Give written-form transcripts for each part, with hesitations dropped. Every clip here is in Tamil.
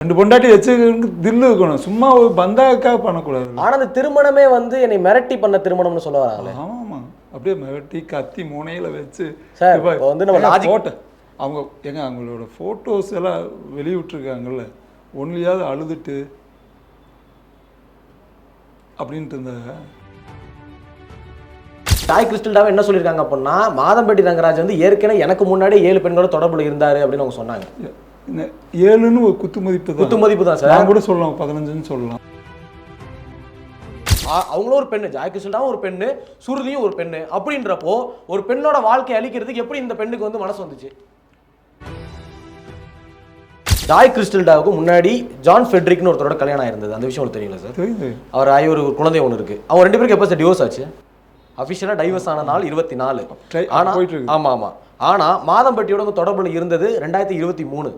2 பொண்டாட்டி வச்சுக்கிறதுக்கு தில்லு இருக்கணும். சும்மா ஒரு பந்தாக்காக பண்ணக்கூடாது. ஆனா அந்த திருமணமே வந்து என்னை மிரட்டி பண்ண திருமணம்னு சொல்ல வராங்களே. ஆமாமா. அப்படியே மிரட்டி கத்தி முனையில வச்சு சார் இப்போ வந்து நம்ம லாஜிக் போட்ட அவங்க அவங்களோட ஃபோட்டோஸ் எல்லாம் வெளியிட்டிருக்காங்கல்ல, ஒன்லியாவது அழுதுட்டு அப்படின்ட்டு இருந்தாங்க. ஜாய் கிறிஸ்டல்டாவை என்ன சொல்லியிருக்காங்க அப்படின்னா, மாதம்பட்டி ரங்கராஜ் வந்து ஏற்கனவே எனக்கு முன்னாடி 7 பெண்களோட தொடர்புல இருந்தாரு அப்படின்னு அவங்க சொன்னாங்க. 7ன்னு ஒரு குத்து மதிப்பு தான் சார். நான் கூட சொல்லலாம், 15ன்னு சொல்லலாம். அவங்களும் ஒரு பெண்ணு, ஜாய் கிறிஸ்டல்டாவும் ஒரு பெண்ணு, சுருதியும் ஒரு பெண்ணு. அப்படின்றப்போ ஒரு பெண்ணோட வாழ்க்கையை அழிக்கிறதுக்கு எப்படி இந்த பெண்ணுக்கு வந்து மனசு வந்துச்சு? ஜாய் கிறிஸ்டல்டாவுக்கு முன்னாடி ஜான் ஃபெட்ரிக்னு ஒருத்தரோட கல்யாணம் ஆயிருந்தது. அந்த விஷயம் உங்களுக்கு தெரியல சார்? அவர் ஆகி ஒரு குழந்தை ஒன்று இருக்கு. அவங்க 2 பேருக்கு எப்போ சார் டிவோர்ஸ் ஆச்சு? அஃபிஷியலாக டைவர்ஸ் ஆன நாள் 24. ஆமாம். ஆனால் மாதம்பட்டியோட தொடர்புல இருந்தது 2023.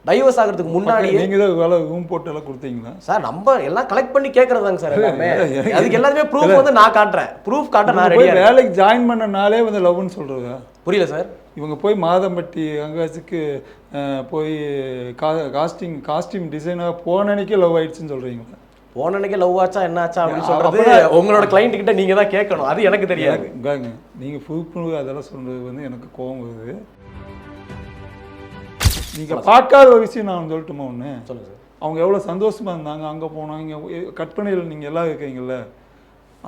டைவர்ஸ் ஆகிறதுக்கு முன்னாடி நீங்கள் தான் வேலை ரூம் போட்டு எல்லாம் கொடுத்தீங்களா சார்? நம்ம எல்லாம் கலெக்ட் பண்ணி கேட்கறதாங்க சார் எல்லாமே. அதுக்கு எல்லாமே ப்ரூஃப் வந்து நான் காட்டுறேன். ப்ரூஃப் காட்ட நான் ரெடியா. வேலைக்கு ஜாயின் பண்ண நாளே வந்து லவ்னு சொல்கிறதா? புரியல சார். இவங்க போய் மாதம்பட்டி அங்காச்சுக்கு போய் காஸ்டியூம் டிசைனாக போன அன்னைக்கே லவ் ஆயிடுச்சுன்னு சொல்கிறீங்களா? போன அன்னைக்கு லவ் ஆச்சா என்ன ஆச்சா அப்படின்னு சொல்றது உங்களோட கிளைண்ட் கிட்ட நீங்க தான் கேட்கணும். அது எனக்கு தெரியாது. நீங்க புது அதெல்லாம் சொல்றது வந்து எனக்கு கோவம் வருது. நீங்க பார்க்காத ஒரு விஷயம் நான் சொல்லட்டுமா ஒன்று? சொல்லுங்க சார். அவங்க எவ்வளோ சந்தோஷமா இருந்தாங்க, அங்கே போனாங்க, கற்பனையில் நீங்கள் எல்லாம் இருக்கீங்கல்ல,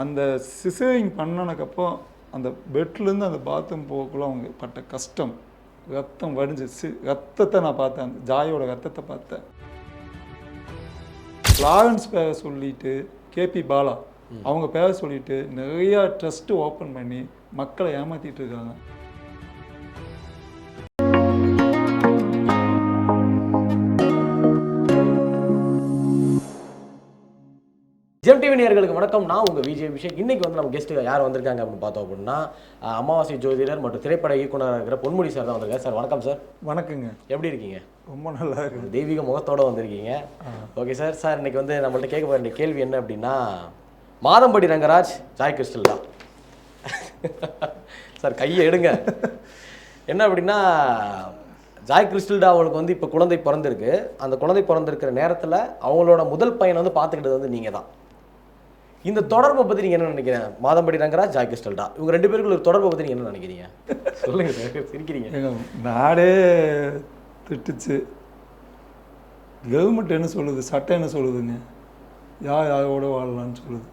அந்த சிசரிங் பண்ணனக்கப்புறம் அந்த பெட்லேருந்து அந்த பாத்ரூம் போகக்குள்ள அவங்க பட்ட கஷ்டம், ரத்தம் வடிஞ்சிச்சு. ரத்தத்தை நான் பார்த்தேன், அந்த ஜாயோட ரத்தத்தை பார்த்தேன். லாரன்ஸ் பேரை சொல்லிட்டு கேபி பாலா அவங்க பேரை சொல்லிட்டு நிறையா ட்ரஸ்ட்டு ஓப்பன் பண்ணி மக்களை ஏமாற்றிட்டு இருக்காங்க. ஜெம் டிவி நேயர்களுக்கு வணக்கம். நான் உங்கள் விஜய் அபிஷேக். இன்றைக்கி வந்து நம்ம கெஸ்ட்டு யார் வந்திருக்காங்க அப்படின்னு பார்த்தோம் அப்படின்னா, அமாவாசை ஜோதிடர் மற்றும் திரைப்பட இயக்குனராக இருக்கிற பொன்முடி சார் தான் வந்திருக்காரு. சார் வணக்கம் சார். வணக்கங்க. எப்படி இருக்கீங்க? ரொம்ப நல்லா இருக்கு. தெய்வீக முகத்தோடு வந்திருக்கீங்க. Okay sir. சார் இன்றைக்கி வந்து நம்மள்ட்ட கேட்க வேண்டிய கேள்வி என்ன அப்படின்னா, மாதம்பட்டி ரங்கராஜ் ஜாய் கிறிஸ்டல் தான் சார். கையை எடுங்க. என்ன அப்படின்னா, ஜாய் கிறிஸ்டல்டா அவங்களுக்கு வந்து இப்போ குழந்தை பிறந்திருக்கு. அந்த குழந்தை பிறந்திருக்கிற நேரத்தில் அவங்களோட முதல் பையனை வந்து பார்த்துக்கிட்டது வந்து நீங்கள் தான். இந்த தொடர்பை பற்றி நீங்கள் என்ன நினைக்கிறீங்க? மாதம்பட்டி ரங்கராஜ், ஜாய் கிறிஸ்டல்டா இவங்க 2 பேருக்குள்ள ஒரு தொடர்பை பற்றி நீங்கள் என்ன நினைக்கிறீங்க? சொல்லுங்க சார். சிரிக்கிறீங்க. நாடே திட்டுச்சு. கவர்மெண்ட் என்ன சொல்லுது, சட்டம் என்ன சொல்லுதுங்க, யாரோட வாழலாம்னு சொல்லுது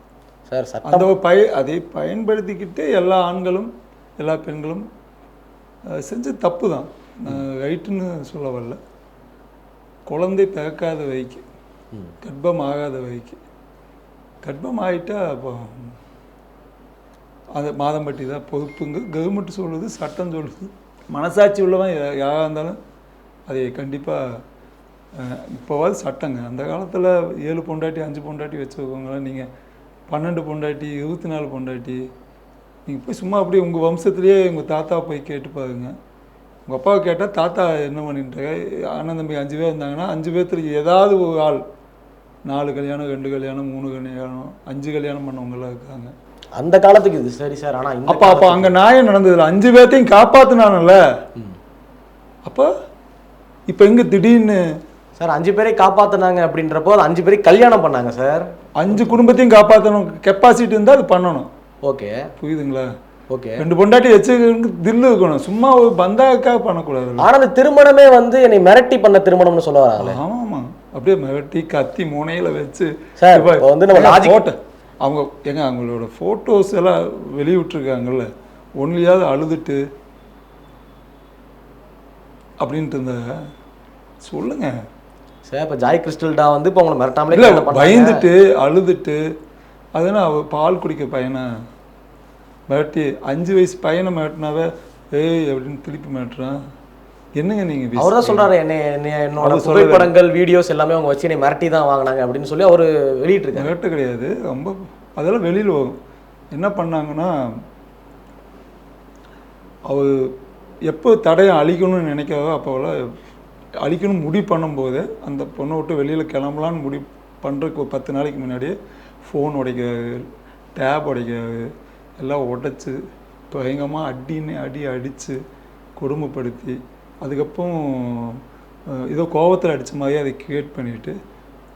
சார். சட்டம் அந்த அதை பயன்படுத்திக்கிட்டு எல்லா ஆண்களும் எல்லா பெண்களும் செஞ்ச தப்பு தான். ரைட்டுன்னு சொல்ல வரல. குழந்தை பிறக்காத வரைக்கு, கர்ப்பம் ஆகாத வரைக்கு, கர்ப்பம் ஆகிட்டா அப்போ அது மாதம்பட்டி தான் பொறுப்புங்க. கவர்மெண்ட் சொல்லுது, சட்டம் சொல்லுது. மனசாட்சி உள்ளவன் யாராக இருந்தாலும் அதை கண்டிப்பாக இப்போவாது சட்டங்க. அந்த காலத்தில் 7 பொண்டாட்டி 5 பொண்டாட்டி வச்சுருக்கவங்களாம் நீங்கள் 12 பொண்டாட்டி 24 பொண்டாட்டி நீங்கள் போய் சும்மா அப்படியே உங்கள் வம்சத்துலேயே உங்கள் தாத்தா போய் கேட்டு பாருங்க. உங்கள் அப்பாவை கேட்டால் தாத்தா என்ன பண்ணிட்டாங்க, அண்ணன் தம்பி 5 பேர் இருந்தாங்கன்னா 5 பேர்த்துக்கு ஏதாவது ஒரு ஆள் 4 கல்யாணம் 2 கல்யாணம் 3 கல்யாணம் 5 கல்யாணம் பண்ணவங்களாம் இருக்காங்க அந்த காலத்துக்கு. இது சரி சார். ஆனால் அப்போ அங்கே நியாயம் நடந்ததில்ல. 5 பேர்த்தையும் காப்பாற்றினானல்ல. அப்போ இப்போ எங்கே திடீர்னு சார் 5 பேரை காப்பாற்றினாங்க அப்படின்றப்போ அது 5 பேரை கல்யாணம் பண்ணாங்க சார். 5 குடும்பத்தையும் காப்பாற்றணும் கெப்பாசிட்டி இருந்தால் அது பண்ணணும். ஓகே, புரியுதுங்களா? ஓகே. 2 பொண்டாட்டி வச்சுக்கிறதுக்கு தில்லு இருக்கணும். சும்மா ஒரு பந்தாக்காக பண்ணக்கூடாது. ஆனால் அந்த திருமணமே வந்து என்னை மிரட்டி பண்ண திருமணம்னு சொல்ல வராங்களே. ஆமாம். அப்படியே மிரட்டி கத்தி முனையில வச்சு சார் வந்து நம்ம போட்ட அவங்க அவங்களோட ஃபோட்டோஸ் எல்லாம் வெளியிட்டிருக்காங்கல்ல, ஒன்லியாவது அழுதுட்டு அப்படின்ட்டு இருந்தா சொல்லுங்க சார். இப்போ ஜாய் கிறிஸ்டல்டா வந்து இப்போ உங்களை மிரட்டாமலே இல்லை, பயந்துட்டு அழுதுட்டு அதனால் அவள் பால் குடிக்க பையனை மிரட்டி 5 வயசு பையனை மிரட்டினாவே ஏய் அப்படின்னு திருப்பி மிரட்டுறான். என்னங்க நீங்கள்? அவர் தான் சொல்கிறாரு, என்னோட புகைப்படங்கள் வீடியோஸ் எல்லாமே அவங்க வச்சு என்னை மிரட்டி தான் வாங்கினாங்க அப்படின்னு சொல்லி அவர் வெளியிட்டிருக்காரு. மிரட்டு கிடையாது, ரொம்ப அதெல்லாம் வெளியில் வரும். என்ன பண்ணாங்கன்னா, அவர் எப்போ தடையை அழிக்கணும்னு நினைக்காதோ அப்போலாம் அழிக்கணும் முடிவு பண்ணும்போது அந்த பொண்ணை விட்டு வெளியில் கிளம்பலான்னு முடிவு பண்ணுறதுக்கு ஒரு 10 நாளைக்கு முன்னாடியே ஃபோன் உடைக்கிறாரு, டேப் உடைக்கிறாரு, எல்லாம் உடைச்சி பயங்கரமாக அடித்து கொடுமைப்படுத்தி அதுக்கப்புறம் ஏதோ கோவத்தில் அடித்த மாதிரி அதை கிரியேட் பண்ணிவிட்டு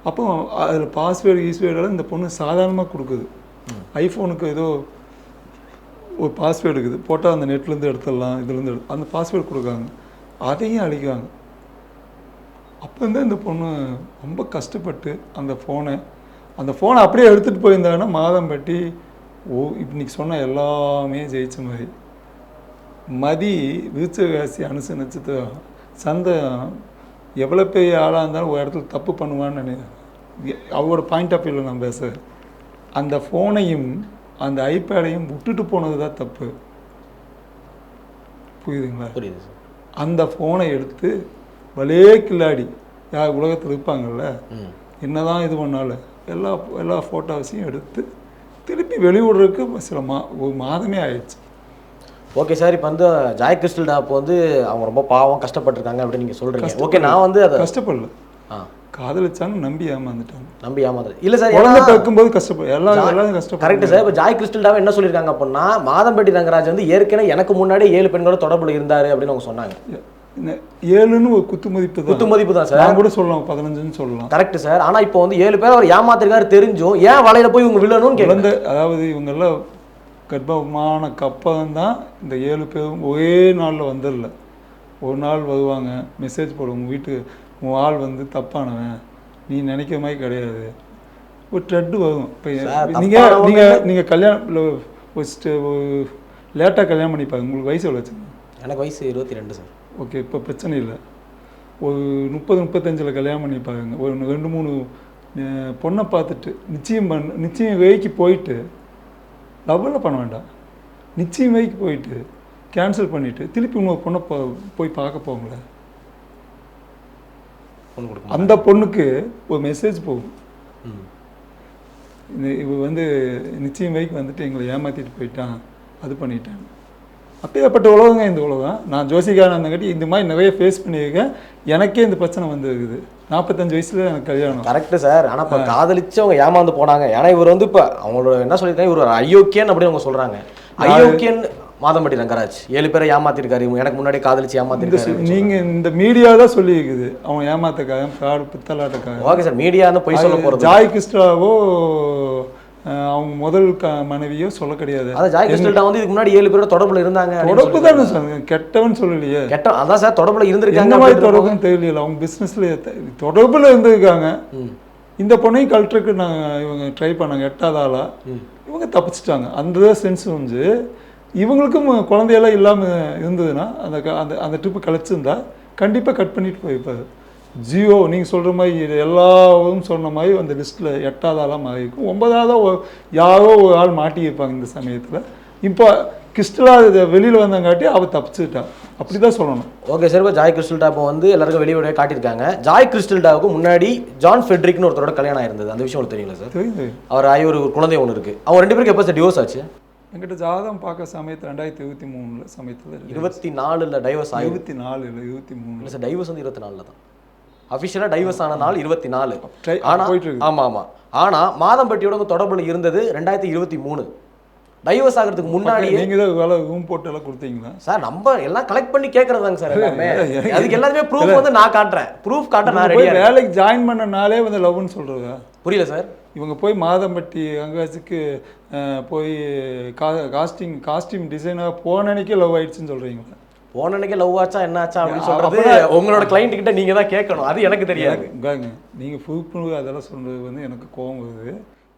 அப்போ அதில் பாஸ்வேர்டெல்லாம் இந்த பொண்ணு சாதாரணமாக கொடுக்குது. ஐஃபோனுக்கு ஏதோ ஒரு பாஸ்வேர்டு இருக்குது, போட்டால் அந்த நெட்லேருந்து எடுத்துடலாம், இதுலேருந்து அந்த பாஸ்வேர்டு கொடுக்காங்க, அதையும் அழிக்காங்க. அப்போ வந்து இந்த பொண்ணு ரொம்ப கஷ்டப்பட்டு அந்த ஃபோனை அப்படியே எடுத்துகிட்டு போயிருந்தாங்கன்னா மாதம்பட்டி இன்னைக்கு சொன்ன எல்லாமே ஜெயிச்ச மாதிரி. மதி விருச்சகாசி அனுச நட்சத்திரம் சந்தை எவ்வளோ பெரிய ஆளாக இருந்தாலும் ஒரு இடத்துல தப்பு பண்ணுவான்னு நினைக்கிறேன். அவரோட பாயிண்ட் ஆஃப் வியூவில் நான் பேசுகிறேன். அந்த ஃபோனையும் அந்த ஐபேடையும் விட்டுட்டு போனது தான் தப்பு. புரியுதுங்களா? புரியுது சார். அந்த ஃபோனை எடுத்து வலே கில்லாடி யார் உலகத்தில் இருப்பாங்கள்ல, என்னதான் இது பண்ணாலும் எல்லா ஃபோட்டோஸையும் எடுத்து திருப்பி வெளியிடுறதுக்கு ஒரு மாதமே ஆயிடுச்சு. ஓகே சார், இப்போ வந்து ஜாய் கிறிஸ்டல் டாப் வந்து அவங்க ரொம்ப பாவம் கஷ்டப்பட்டிருக்காங்க அப்படின்னு நீங்கள் சொல்கிறீங்க. ஓகே, நான் வந்து அதை கஷ்டப்படல, காதலிச்சாங்க, நம்பி ஏமாந்துட்டாங்க. இல்லை சார், குழந்தை பிறக்கும்போது கஷ்டப்படும், எல்லாரும் கஷ்டப்படும். Correct sir. இப்போ ஜாய் கிறிஸ்டல் டாப் என்ன சொல்லியிருக்காங்க அப்படின்னா, மாதம்பட்டி ரங்கராஜ் வந்து ஏற்கனவே எனக்கு முன்னாடி 7 பெண்களோட தொடர்பில் இருந்தார் அப்படின்னு அவங்க சொன்னாங்க. 7ன்னு ஒரு குத்து மதிப்பு தான் சார். நான் கூட சொல்லலாம், 15ன்னு சொல்லலாம். Correct sir. ஆனால் இப்போ வந்து 7 பேர் அவர் ஏமாத்திருக்காரு தெரிஞ்சும் ஏன் வலையில போய் இவங்க விழணும்னு கேட்குறாங்க. அதாவது இவங்கெல்லாம் கர்ப்பமான கப்பந்தான் இந்த 7 பேரும் ஒரே நாளில் வந்துடல. ஒரு நாள் வருவாங்க, மெசேஜ் போடுவோம், உங்கள் வீட்டுக்கு உன் ஆள் வந்து தப்பானவன், நீ நினைக்கிற மாதிரி கிடையாது, ஒரு ட்ரெட்டு வரும். இப்போ நீங்கள் கல்யாணம் லேட்டாக கல்யாணம் பண்ணிப்பாங்க. உங்களுக்கு வயசு எவ்வளோ வச்சுங்க? எனக்கு வயசு 22 சார். ஓகே, இப்போ பிரச்சனை இல்லை. ஒரு 30-35 கல்யாணம் பண்ணிப்பாங்க. ஒரு 2-3 பொண்ணை பார்த்துட்டு நிச்சயம் வேலைக்கு போயிட்டு லவ்வில் பண்ண வேண்டாம், நிச்சயம் வேலைக்கு போயிட்டு கேன்சல் பண்ணிவிட்டு திருப்பி இன்னொரு பொண்ணை போய் பார்க்க போங்களேன். அந்த பொண்ணுக்கு ஒரு மெசேஜ் போகும், இவ வந்து நிச்சயம் வைக்கு வந்துட்டு எங்களை ஏமாற்றிட்டு போயிட்டான், அது பண்ணிட்டான். அப்பேற்பட்ட உலகங்க இந்த உலகம். நான் ஜோசிகாரன் இருந்தங்காட்டி இந்த மாதிரி நிறைய ஃபேஸ் பண்ணியிருக்கேன். எனக்கே இந்த பிரச்சனை வந்துருக்குது. 45 வயசுல எனக்கு கல்யாணம். Correct sir. ஆனால் இப்போ காதலிச்சு அவங்க ஏமாந்து போனாங்க. ஏன்னா இவர் வந்து இப்போ அவங்களோட என்ன சொல்லியிருக்காங்க, இவர் ஒரு அயோக்கியன் அப்படின்னு அவங்க சொல்கிறாங்க. அயோக்கியன் மாதம்பட்டி ரங்கராஜ் 7 பேரை ஏமாத்திருக்காரு, எனக்கு முன்னாடி காதலிச்சு ஏமாத்திருக்காரு. நீங்கள் இந்த மீடியா தான் சொல்லியிருக்குது அவன் ஏமாத்தக்காரன், ஃப்ராடு, பித்தலாட்டக்காரன். ஓகே சார், மீடியான்னு போய் சொல்ல போகிறது. ஜாய் கிறிஸ்டாவோ அவங்க முதல் மனைவியோ சொல்ல கிடையாது. அதான் ஜாய் கிறிஸ்டல் வந்து இதுக்கு முன்னாடி 7 பேரோட தொடர்புல இருந்தாங்க. தொடர்பு தானே சார், கெட்டவன் சொல்லலையே. அதான் சார், தொடர்புல இருந்திருக்காங்க. என்ன மாதிரி தொடர்புன்னு தெரியல. அவங்க பிஸ்னஸ்ல தொடர்புல இருந்திருக்காங்க. இந்த பொண்ணையும் கல்ட்டுக்கு இவங்க ட்ரை பண்ணாங்க, 8வது ஆளா. இவங்க தப்பிச்சிட்டாங்க. அந்த சென்ஸ் வந்து இவங்களுக்கும் குழந்தையெல்லாம் இல்லாமல் இருந்ததுன்னா அந்த ட்ரிப்பு கழிச்சிருந்தா கண்டிப்பாக கட் பண்ணிட்டு போயிருப்பாரு. ஜியோ நீங்கள் சொல்கிற மாதிரி எல்லாரும் சொன்ன மாதிரி அந்த லிஸ்ட்டில் 8வது ஆளாக மாறியிருக்கும். 9வது யாரோ ஒரு ஆள் மாட்டியிருப்பாங்க இந்த சமயத்தில். இப்போ கிறிஸ்டலாக இதை வெளியில் வந்தங்காட்டி அவள் தப்பிச்சுட்டான், அப்படி தான் சொல்லணும். ஓகே சார், இப்போ ஜாய் கிறிஸ்டல் டாப்பை வந்து எல்லாருக்கும் வெளியோட காட்டியிருக்காங்க. ஜாய் கிறிஸ்டல் டாவுக்கு முன்னாடி ஜான் ஃபெட்ரிக்னு ஒருத்தரோட கல்யாணம் ஆயிருந்தது. அந்த விஷயம் உங்களுக்கு தெரியல சார்? தெரியுது. அவர் ஆகி ஒரு குழந்தை ஒன்று இருக்குது. அவங்க 2 பேருக்கு எப்போ சார் டிவோர்ஸ் ஆச்சு? என்கிட்ட ஜாதகம் பார்க்க சமயத்தில் 2023 சமயத்தில் 24 டைவர்ஸ் ஆகி 24 இல்லை 23 இல்லை சார், டைவர்ஸ் வந்து 24 தான். அஃபிஷியலாக டைவர்ஸ் ஆன நாள் 24. ஆனால் ஆமாம். ஆனால் மாதம்பட்டியோட தொடர்புல இருந்தது 2023. டைவர்ஸ் ஆகிறதுக்கு முன்னாடி நீங்கள் தான் வேலை ரூம் போட்டு எல்லாம் கொடுத்தீங்களா சார்? நம்ம எல்லாம் கலெக்ட் பண்ணி கேட்கறதாங்க சார் எல்லாமே. அதுக்கு எல்லாமே ப்ரூஃப் வந்து நான் காட்டுறேன். ப்ரூஃப் காட்ட நான் ரெடியா. வேலைக்கு ஜாயின் பண்ண நாளே வந்து லவ்னு சொல்கிறதா? புரியல சார். இவங்க போய் மாதம்பட்டி அங்காச்சுக்கு போய் காஸ்டியூம் டிசைனாக போன அன்னைக்கே லவ் ஆயிடுச்சுன்னு சொல்கிறீங்களா? போன அன்னைக்கே லவ் ஆச்சா என்ன ஆச்சா அப்படின்னு சொல்கிறது உங்களோட கிளைண்ட் கிட்ட நீங்கள் தான் கேட்கணும். அது எனக்கு தெரியாது. நீங்கள் ப்ரூஃப் அதெல்லாம் சொல்கிறது வந்து எனக்கு கோவம் வருது.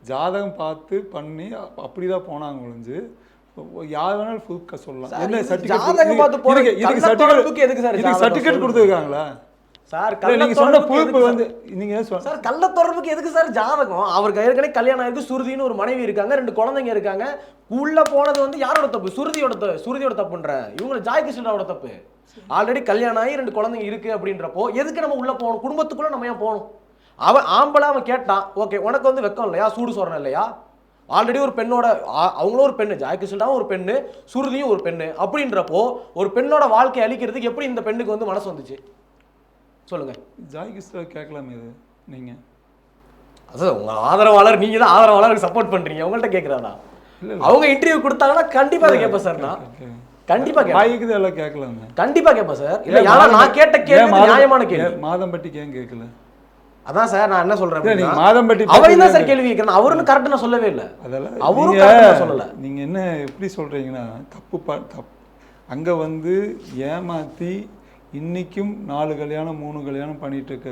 ஜாதகம் பார்த்து பண்ணி அப்படி தான் போனாங்க ஒழிஞ்சு யார் வேணாலும் ப்ரூஃப் சொல்லலாம். என்ன சர்டிஃபிகேட் கொடுத்துருக்காங்களா சார்? நீங்க சொன்ன பொறுப்பு வந்து நீங்க சார் கள்ள தொடர்புக்கு எதுக்கு சார் ஜாதகம்? அவருக்கு ஏற்கனவே கல்யாணம் ஆயிருக்கு, சுருதின்னு ஒரு மனைவி இருக்காங்க, 2 குழந்தைங்க இருக்காங்க. உள்ள போனது வந்து யாரோட தப்பு? சுருதியோட தப்புன்ற இவங்க ஜாய் கிருஷ்ணாவோட தப்பு. ஆல்ரெடி கல்யாணம் ஆகி 2 குழந்தைங்க இருக்கு அப்படின்றப்போ எதுக்கு நம்ம உள்ள போகணும்? குடும்பத்துக்குள்ள நம்ம ஏன் போகணும்? ஆம்பளை அவன் கேட்டான், ஓகே உனக்கு வந்து வெக்கம் இல்லையா, சூடு சொல்றேன் இல்லையா? ஆல்ரெடி ஒரு பெண்ணோட அவங்களும் ஒரு பெண்ணு, ஜாய் கிருஷ்ணாவும் ஒரு பெண்ணு, சுருதியும் ஒரு பெண்ணு. அப்படின்றப்போ ஒரு பெண்ணோட வாழ்க்கையை அழிக்கிறதுக்கு எப்படி இந்த பெண்ணுக்கு வந்து மனசு வந்துச்சு சொல்லுங்க? ஜாய் கிறிஸ்டா கேட்கலாமே இது நீங்க? அதான் உங்க ஆதரவாளர், நீங்க தான் ஆதரவாளருக்கு சப்போர்ட் பண்றீங்க, உங்கள்கிட்ட கேட்கறானா? அவங்க இன்டர்வியூ கொடுத்தாங்கன்னா கண்டிப்பா அதை கேட்பேன் சார். நான் கண்டிப்பா கேட்பேன். வாய்க்குது எல்லாம் கேட்கலாங்க. கண்டிப்பா கேட்பேன் சார். இல்ல யாரா நான் கேட்ட கேள்வி நியாயமான கேள்வி. மாதம்பட்டிக்கு ஏன் கேட்கல? அதான் சார் நான் என்ன சொல்றேன் நீங்க அப்படின்னா, மாதம்பட்டி அவரையும் தான் சார் கேள்வி கேட்கிறேன். அவருன்னு கரெக்டா நான் சொல்லவே இல்லை. அதெல்லாம் அவரும் நீங்க கரெக்டா சொல்லல. நீங்க என்ன எப்படி சொல்றீங்கன்னா தப்பு அங்க வந்து ஏமாத்தி இன்னைக்கும் 4 கல்யாணம் 3 கல்யாணம் பண்ணிட்டு இருக்க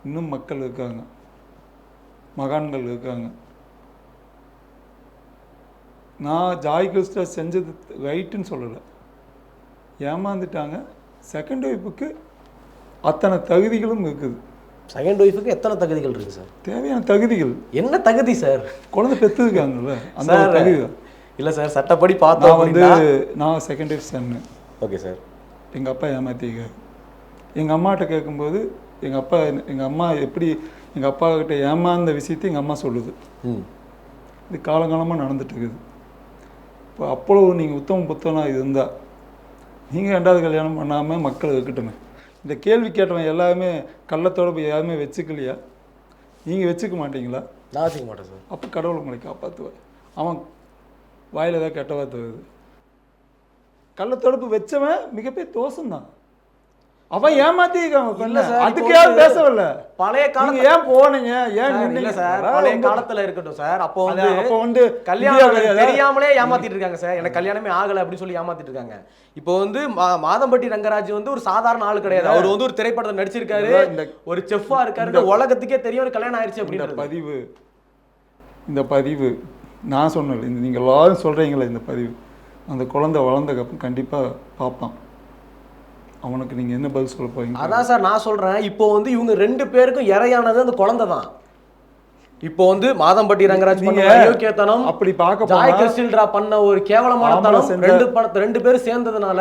இன்னும் மக்கள் இருக்காங்க, மகான்கள் இருக்காங்க. நான் ஜாய் கிறிஸ்டா செஞ்சது ரைட்டுன்னு சொல்லலை, ஏமாந்துட்டாங்க. செகண்ட் ஒய்ஃபுக்கு அத்தனை தகுதிகளும் இருக்குது. செகண்ட் ஒய்ஃபுக்கு எத்தனை தகுதிகள் இருக்கு சார்? தேவையான தகுதிகள் என்ன தகுதி சார்? குழந்தை பெற்றுருக்காங்கல்ல, அந்த ஒரு தகுதி தான். இல்லை சார், சட்டப்படி பார்த்தோம். நான் செகண்ட் ஒய்ஃப் சன்னு. Okay sir. எங்கள் அப்பா ஏமாத்திக்க. எங்கள் அம்மாட்ட கேட்கும்போது எங்கள் அம்மா எப்படி எங்கள் அப்பா கிட்ட ஏமாந்த விஷயத்தை எங்கள் அம்மா சொல்லுது. இது காலங்காலமாக நடந்துட்டு இருக்குது. இப்போ அப்போ நீங்கள் உத்தம புத்தனாக இருந்தால் நீங்கள் 2வது கல்யாணம் பண்ணாமல் மக்கள் இருக்கட்டுமே. இந்த கேள்வி கேட்டவன் எல்லாருமே கள்ளத்தோட யாருமே வச்சுக்கலையா? நீங்கள் வச்சுக்க மாட்டீங்களா? நான் வச்சுக்க மாட்டேன் சார். அப்போ கடவுள் உங்களை காப்பாற்றுவார். அவன் வாயில் ஏதாவது கெட்ட வார்த்தை வருது, கள்ளத்தொடப்பு வச்சவன் மிகப்பெரிய தோஷம்தான். அவன் ஏமாத்திருக்காங்க. அதுக்கு யாரும் பேசவில்ல. பழைய காலம் ஏன் போனீங்க, ஏன் இல்ல சார், பழைய காலத்துல இருக்கட்டும் சார். அப்போ வந்து கல்யாணம் தெரியாமலே ஏமாத்திட்டு இருக்காங்க சார். எனக்கு கல்யாணமே ஆகல அப்படின்னு சொல்லி ஏமாத்திட்டு இருக்காங்க. இப்போ வந்து மாதம்பட்டி ரங்கராஜ் வந்து ஒரு சாதாரண ஆள் கிடையாது. அவர் வந்து ஒரு திரைப்படத்தை நடிச்சிருக்காரு, ஒரு செஃப்பா இருக்காரு, உலகத்துக்கே தெரியும் ஒரு கல்யாணம் ஆயிடுச்சு அப்படின்னு. இந்த பதிவு நான் சொன்னேன், நீங்க எல்லாரும் சொல்றீங்களே, இந்த பதிவு அந்த குழந்தை வளர்ந்தக்கப்புறம் கண்டிப்பா பார்ப்பான். அவனுக்கு நீங்க என்ன பதில் சொல்ல போறீங்க? அதான் சார் நான் சொல்றேன். இப்போ வந்து இவங்க 2 பேருக்கும் இறையானது அந்த குழந்தை தான். இப்போ வந்து மாதம்பட்டி ரங்கராஜ் பண்ண அயோக்கியத்தனம், அப்படி பார்க்க ஜாய் கிறிஸ்டில்ரா பண்ண ஒரு கேவலமான தனம், 2 பேரும் சேர்ந்ததுனால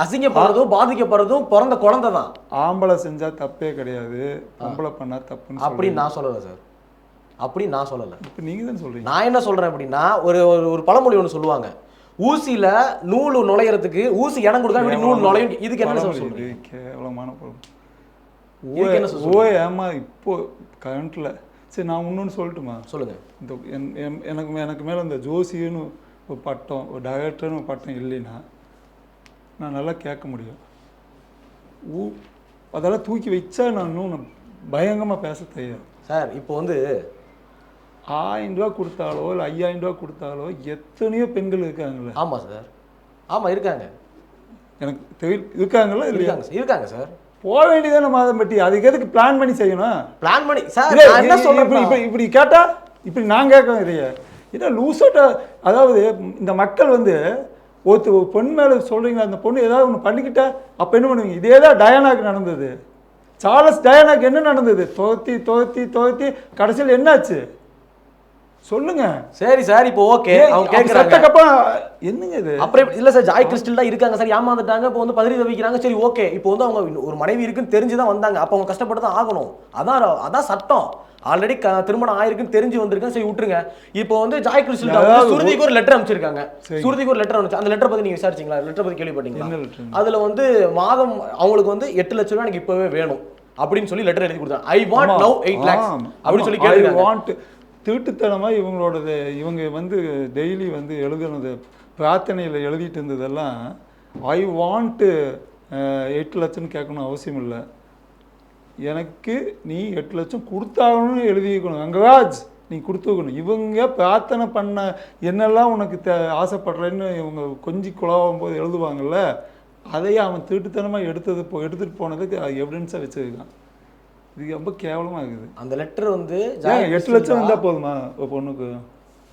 அசிங்கப்படுறதும் பாதிக்கப்படுறதும் பிறந்த குழந்தை தான். ஆம்பளை செஞ்சா தப்பே கிடையாது, பொம்பளை பண்ணா தப்புன்னு அப்படி நான் சொல்லலை சார். அப்படி நான் சொல்லலை. இப்போ நீங்க தான் சொல்றீங்க. நான் என்ன சொல்றேன் அப்படின்னா, ஒரு பழமொழி ஒன்று சொல்லுவாங்க, ஊசியில நூல் நுழையறதுக்கு ஊசி இடம் கொடுத்தா இப்படி நூல் நுழையும். இதுக்கு என்ன சொல்றீங்க? கேவலமான பொருள். ஏமா இப்போ கரண்ட்ல. சரி, நான் இன்னொன்று சொல்லட்டுமா? சொல்லுங்க. இந்த எனக்கு மேலே இந்த ஜோசின்னு ஒரு பட்டம், ஒரு டைரக்டர்னு ஒரு பட்டம் இல்லைன்னா நான் நல்லா கேட்க முடியும். அதெல்லாம் தூக்கி வச்சா நான் இன்னும் பயங்கரமாக பேச தயார் சார். இப்போ வந்து 1000 ரூபா கொடுத்தாலோ இல்லை 5000 ரூபா கொடுத்தாலோ எத்தனையோ பெண்கள் இருக்காங்களே. ஆமாம் சார், ஆமாம் இருக்காங்க. எனக்கு தெரியும், இருக்காங்களா? இருக்காங்க சார். போக வேண்டியதானே மாதம்பட்டி. அதுக்கு எதுக்கு பிளான் பண்ணி செய்யணும்? பிளான் பண்ணி சார் என்ன சொல்றேன், இப்படி கேட்டா இப்படி நான் கேட்க இல்லையா? ஏன்னா லூசாட்டா. அதாவது இந்த மக்கள் வந்து ஒரு பொண்ணு மேலே சொல்றீங்களா, அந்த பொண்ணு ஏதாவது ஒன்று பண்ணிக்கிட்டா அப்போ என்ன பண்ணுவீங்க? இதே தான் டயானாக்கு நடந்தது. சார்லஸ் டயானாக்கு என்ன நடந்தது? துவத்தி கடைசியில் என்னாச்சு சொல்லுங்க. சரி சார், இப்போ ஓகே அவங்க கேக்குறாங்க என்னங்க இது? அப்புறம் இல்ல சார், ஜாய் கிறிஸ்டல் தான் இருக்காங்க சார், ஏமாந்துட்டாங்க, இப்போ வந்து பதறி தவிக்கிறாங்க. சரி ஓகே, இப்போ வந்து அவங்க ஒரு மனைவி இருக்குன்னு தெரிஞ்சுதான் வந்தாங்க, அப்போ அவங்க கஷ்டப்பட்டு தான் ஆகணும். அதான் சட்டம். ஆல்ரெடி திருமணம் ஆயிருக்குன்னு தெரிஞ்சு வந்திருக்கேன், சரி விட்டுருங்க. இப்போ வந்து ஜாய் கிறிஸ்டல் சுருதிக்கு ஒரு லெட்டர் அனுப்பிச்சிருக்காங்க. சுருதிக்கு ஒரு லெட்டர் அனுப்பிச்சு, அந்த லெட்டர் பத்தி நீங்க விசாரிச்சீங்களா? லெட்டர் பத்தி கேள்விப்பட்டீங்களா? அதுல வந்து மாதம் அவங்களுக்கு வந்து 8 லட்சம் ரூபாய் எனக்கு இப்பவே வேணும் அப்படின்னு சொல்லி லெட்டர் எழுதி கொடுத்தாங்க. ஐ வாண்ட் நவ் 8 lakhs அப்படின்னு சொல்லி கேட்டிருக்காங்க. திருட்டுத்தனமாக இவங்க வந்து டெய்லி வந்து எழுதுனது பிரார்த்தனையில் எழுதிட்டு இருந்ததெல்லாம் ஐ வாண்ட் 8 லட்சம்னு கேட்கணும் அவசியம் இல்லை. எனக்கு நீ 8 லட்சம் கொடுத்தாகணும்னு எழுதிக்கணும். ரங்கராஜ் நீ கொடுத்துக்கணும். இவங்க பிரார்த்தனை பண்ண என்னெல்லாம் உனக்கு ஆசைப்படுறேன்னு இவங்க கொஞ்சி குழாவும் போது எழுதுவாங்கல்ல, அதையே அவன் திருட்டுத்தனமாக எடுத்துகிட்டு போனதுக்கு எவிடன்ஸாக வச்சுருக்கான். இது ரொம்ப கேவலமாக இருக்குது. அந்த லெட்டர் வந்து 8 லட்சம் இருந்தால் போதுமா ஒரு பொண்ணுக்கு?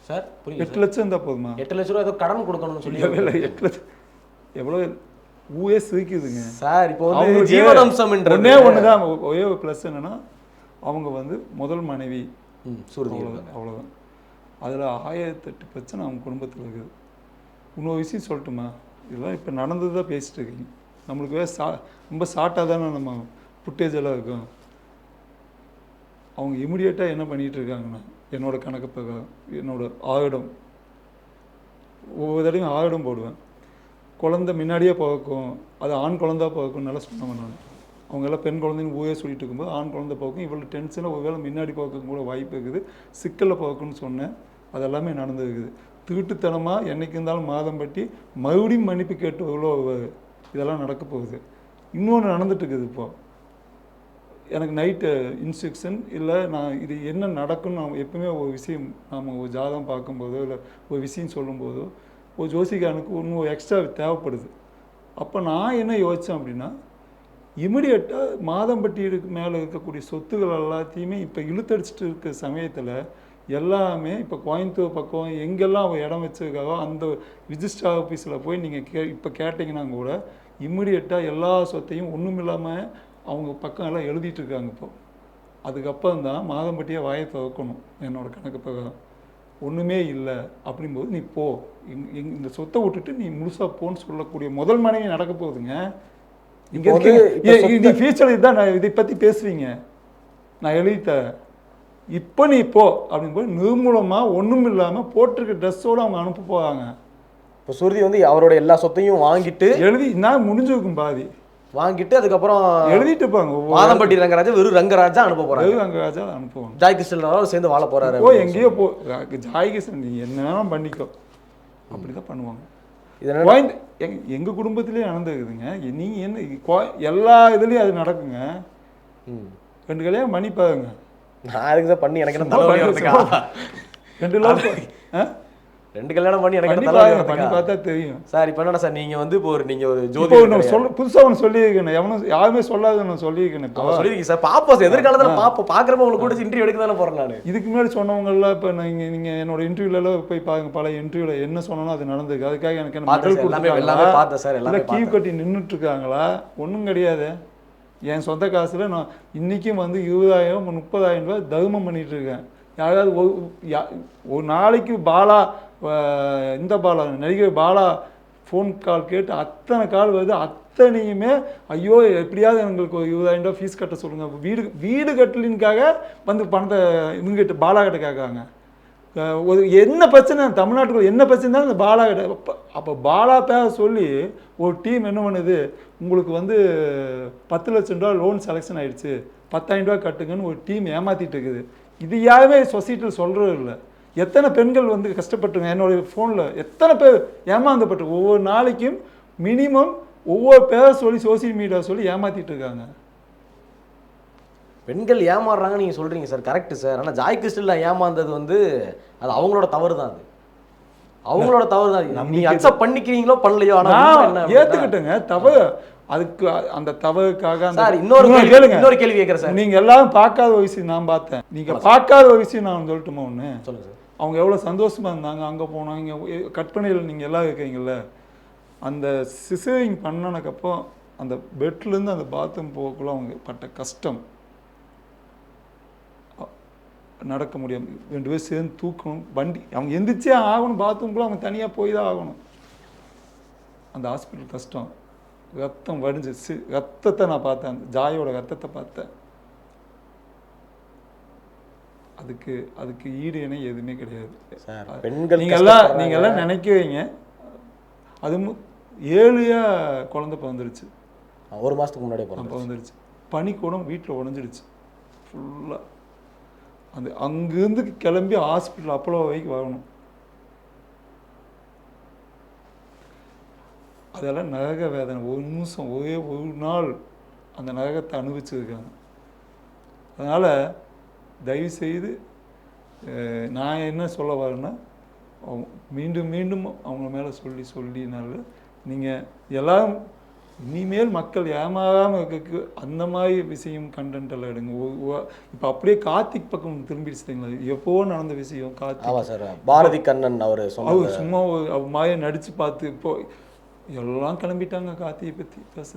சார் 8 லட்சம் இருந்தால் போதுமா? 8 லட்சம் ரூபா ஏதோ கடன் கொடுக்கணும்னு சொல்லி 8 லட்சம் எவ்வளோ ஊயே சிரிக்குதுங்க சார். இப்போ வந்து ஜீவனம்சம் ஒன்னே ஒன்று தான் ஒரே ஒரு ப்ளஸ் என்னன்னா, அவங்க வந்து முதல் மனைவி அவ்வளோதான். அதில் 1008 பிரச்சனை அவங்க குடும்பத்தில் இருக்குது. இன்னொரு விஷயம் சொல்லட்டுமா? இதெல்லாம் இப்போ நடந்தது தான் பேசிட்டு இருக்கீங்க. நம்மளுக்கு ரொம்ப ஷார்ட்டாக தானே நம்ம ஃபுட்டேஜ் எல்லாம் இருக்கும். அவங்க இமிடியேட்டாக என்ன பண்ணிகிட்டு இருக்காங்கன்னா, என்னோடய கணக்கு பிரகாரம் என்னோடய ஆயிடம் ஒவ்வொரு தடவையும் ஆயிடம் போடுவேன். குழந்தை முன்னாடியே பிறக்கும், அது ஆண் குழந்தை பிறக்கும்னு நல்லா சொன்னவன் நான். அவங்க எல்லாம் பெண் குழந்தைன்னு ஊயே சொல்லிட்டு இருக்கும்போது ஆண் குழந்தை பிறக்கும், இவ்வளோ டென்ஷனாக ஒருவேளை முன்னாடி பிறக்க கூட வாய்ப்பு இருக்குது, சிக்கலில் பிறக்குன்னு சொன்னேன். அதெல்லாமே நடந்துருக்குது. திருட்டுத்தனமாக என்றைக்கு இருந்தாலும் மாதம்பட்டி மறுபடியும் மன்னிப்பு கேட்டு எவ்வளோ இதெல்லாம் நடக்க போகுது. இன்னொன்று நடந்துட்டு இருக்குது. இப்போது எனக்கு நைட்டு இன்ஸ்ட்ரக்ஷன் இல்லை, நான் இது என்ன நடக்குன்னு நான் எப்பவுமே ஒரு விஷயம் நாம் ஒரு ஜாதகம் பார்க்கும்போதோ இல்லை ஒரு விஷயம் சொல்லும்போதோ ஒரு ஜோசிகாரனுக்கு இன்னும் எக்ஸ்ட்ரா தேவைப்படுது. அப்போ நான் என்ன யோசித்தேன் அப்படின்னா, இமிடியேட்டாக மாதம்பட்டிக்கு மேலே இருக்கக்கூடிய சொத்துக்கள் எல்லாத்தையுமே இப்போ இழுத்தடிச்சிட்டு இருக்க சமயத்தில் எல்லாமே இப்போ கோயம்புத்தூர் பக்கம் எங்கெல்லாம் அவன் இடம் வச்சுருக்காரோ அந்த ரிஜிஸ்டர் ஆஃபீஸில் போய் நீங்கள் இப்போ கேட்டிங்கன்னா கூட இமிடியேட்டாக எல்லா சொத்தையும் ஒன்றும் இல்லாமல் அவங்க பக்கம் எல்லாம் எழுதிட்டு இருக்காங்க. இப்போ அதுக்கப்புறம் தான் மாதம்பட்டியை வாயை திறக்கணும். என்னோட கணக்கு பிரகாரம் ஒன்றுமே இல்லை அப்படிங்கும்போது நீ போ, இந்த சொத்தை விட்டுட்டு நீ முழுசாக போன்னு சொல்லக்கூடிய முதல் மனைவி நடக்க போகுதுங்க. இங்கே நீ ஃபியூச்சர் இதுதான் நான் இதை பற்றி பேசுவீங்க, நான் எழுதித்தேன், இப்போ நீ போ அப்படிங்கும்போது நிர்மூலமாக ஒன்றும் இல்லாமல் போட்டிருக்க ட்ரெஸ்ஸோடு அவங்க அனுப்ப போகிறாங்க. இப்போ சுருதி வந்து அவரோட எல்லா சொத்தையும் வாங்கிட்டு எழுதி நான் முடிஞ்சிருக்கும் பாதி வாங்கிட்டு அதுக்கப்புறம் எழுதிட்டு இருப்பாங்க. மாதம்பட்டி ரங்கராஜா வெறும் ரங்கராஜா அனுப்ப போறாங்க. வெறும் ரங்கராஜா அனுப்புவாங்க. ஜாய் கிருஷ்ணன் சேர்ந்து வாழ போறாரு. ஓ எங்கேயோ போ ஜாய் கிருஷ்ணன் நீ என்ன வேணாலும் பண்ணிக்கோ அப்படிதான் பண்ணுவாங்க. எங்க குடும்பத்திலேயே நடந்துக்குதுங்க. நீங்க என்ன எல்லா இதுலயும் அது நடக்குங்க. 2 கல்யாணம் பண்ணி பாருங்க. நான் அதுக்கு தான் பண்ணி எனக்கு என்ன தலைவலி வருதுக்கா? 2 கல்யாணம் பண்ணி எனக்கு என்ன தலைவலி வருதுக்கா? பண்ணி பார்த்தா தெரியும் சார். இப்போ என்ன சார் நீங்க வந்து இப்போ நீங்க ஒரு ஜோதி புதுசா ஒன்று சொல்லியிருக்கேன். எவனும் யாருமே சொல்லாத நான் சொல்லியிருக்கேன். இப்போ சொல்லியிருக்கீங்க சார். பாப்போம் எதிர்காலத்தில் பாப்போம். பார்க்குறப்ப உங்களுக்கு கூட இன்டர்வியூ எடுக்க தானே போறேன் நான். இதுக்கு முன்னாடி சொன்னவங்கலாம் இப்போ நீங்க என்னோட இன்டர்வியூலாம் போய் பாருங்க. பல இன்டர்வியூல என்ன சொன்னோம் அது நடந்திருக்கு. அதுக்காக எனக்கு என்ன எல்லாமே பார்த்தேன் சார். எல்லாமே கீவ் கட்டி நின்றுட்டு இருக்காங்களா? ஒன்றும் கிடையாது. என் சொந்த காசுல நான் இன்னைக்கும் வந்து 20,000 30,000 ரூபாய் தர்மம் பண்ணிட்டு இருக்கேன். யாராவது ஒரு நாளைக்கு பாலா இந்த பாலா நடிகர் பாலா ஃபோன் கால் கேட்டு அத்தனை கால் வருது. அத்தனையுமே ஐயோ எப்படியாவது எங்களுக்கு ஒரு 20,000 ரூபா ஃபீஸ் கட்ட சொல்லுங்கள். வீடு கட்டலின்காக வந்து பணத்தை இவங்ககிட்ட பாலா கிட்ட கேட்காங்க. ஒரு என்ன பிரச்சனை தமிழ்நாட்டுக்குள்ள என்ன பிரச்சனை தான் இந்த பாலா கிட்ட. அப்போ பாலா பேர சொல்லி ஒரு டீம் என்ன பண்ணுது, உங்களுக்கு வந்து 10 லட்சம் ரூபா லோன் செலெக்ஷன் ஆகிடுச்சு, 10,000 ரூபா கட்டுங்கன்னு ஒரு டீம் ஏமாற்றிட்டு இருக்குது. இது யாருமே சொசைட்டியில் சொல்கிறது இல்லை. எத்தனை பெண்கள் வந்து கஷ்டப்பட்டுருங்க. என்னுடைய ஃபோனில் எத்தனை பேர் ஏமாந்தப்பட்டு ஒவ்வொரு நாளைக்கும் மினிமம் ஒவ்வொரு பேரை சொல்லி சோசியல் மீடியா சொல்லி ஏமாற்றிட்டு இருக்காங்க. பெண்கள் ஏமாறுறாங்க நீங்கள் சொல்கிறீங்க சார், கரெக்டு சார். ஆனால் ஜாய் கிறிஸ்டலில் ஏமாந்தது வந்து அது அவங்களோட தவறு தான். அது அவங்களோட தவறு தான். நீங்கள் அக்செப்ட் பண்ணிக்கிறீங்களோ பண்ணலையோ, ஆனால் ஏற்றுக்கிட்டுங்க தவறு. அதுக்கு அந்த தவறுக்காக இன்னொரு கேள்வி கேட்குறேன் சார். நீங்கள் எல்லாரும் பார்க்காத ஒரு விஷயம் நான் பார்த்தேன். நீங்கள் பார்க்காத ஒரு விஷயம் நான் சொல்லட்டுமா ஒன்று? சொல்லுங்கள் சார். அவங்க எவ்வளோ சந்தோஷமாக இருந்தாங்க. அங்கே போனாங்க. இங்கே கற்பனையில் நீங்கள் எல்லாம் இருக்கீங்கல்ல, அந்த சிசரிங் பண்ணனக்கப்புறம் அந்த பெட்லேருந்து அந்த பாத்ரூம் போகக்குள்ள அவங்க பட்ட கஷ்டம், நடக்க முடியும். 2 பேர் சேர்ந்து தூக்கணும். வண்டி அவங்க எந்திரிச்சே ஆகணும். பாத்ரூம்குள்ளே அவங்க தனியாக போய் தான் ஆகணும். அந்த ஹாஸ்பிட்டல் கஷ்டம். ரத்தம் வடிஞ்சிச்சு. ரத்தத்தை நான் பார்த்தேன். அந்த ஜாயோட ரத்தத்தை பார்த்தேன். அதுக்கு ஈடு இணை எதுவுமே கிடையாது. நீங்கள் எல்லாம் நினைக்கிறீங்க. அது 7 குழந்தை பிறந்துருச்சு. 1 மாதத்துக்கு முன்னாடியே பிறந்துருச்சு. பனி கூட வீட்டில் உடஞ்சிடுச்சு ஃபுல்லாக. அந்த அங்கேருந்து கிளம்பி ஹாஸ்பிட்டல் அப்போலோ வரைக்கும் வரணும். அதெல்லாம் நரக வேதனை. ஒரு நிமிஷம் ஒரே ஒரு நாள் அந்த நரகத்தை அனுபவிச்சிருக்காங்க. அதனால் தயவுசெய்து நான் என்ன சொல்ல வரேன்னா, மீண்டும் மீண்டும் அவங்க மேலே சொல்லினால நீங்கள் எல்லாம் இனிமேல் மக்கள் ஏமாறாமல் இருக்க அந்த மாதிரி விஷயம் கண்டென்ட் எல்லாம் எடுங்க. இப்போ அப்படியே கார்த்திக் பக்கம் திரும்பிடுச்சுங்களா? எப்போ நடந்த விஷயம் கார்த்திக் சார். பாரதி கண்ணன் அவர் சும்மா அவர் மாதிரி நடித்து பார்த்து இப்போ எல்லாம் கிளம்பிட்டாங்க கார்த்தியை பற்றி பேச.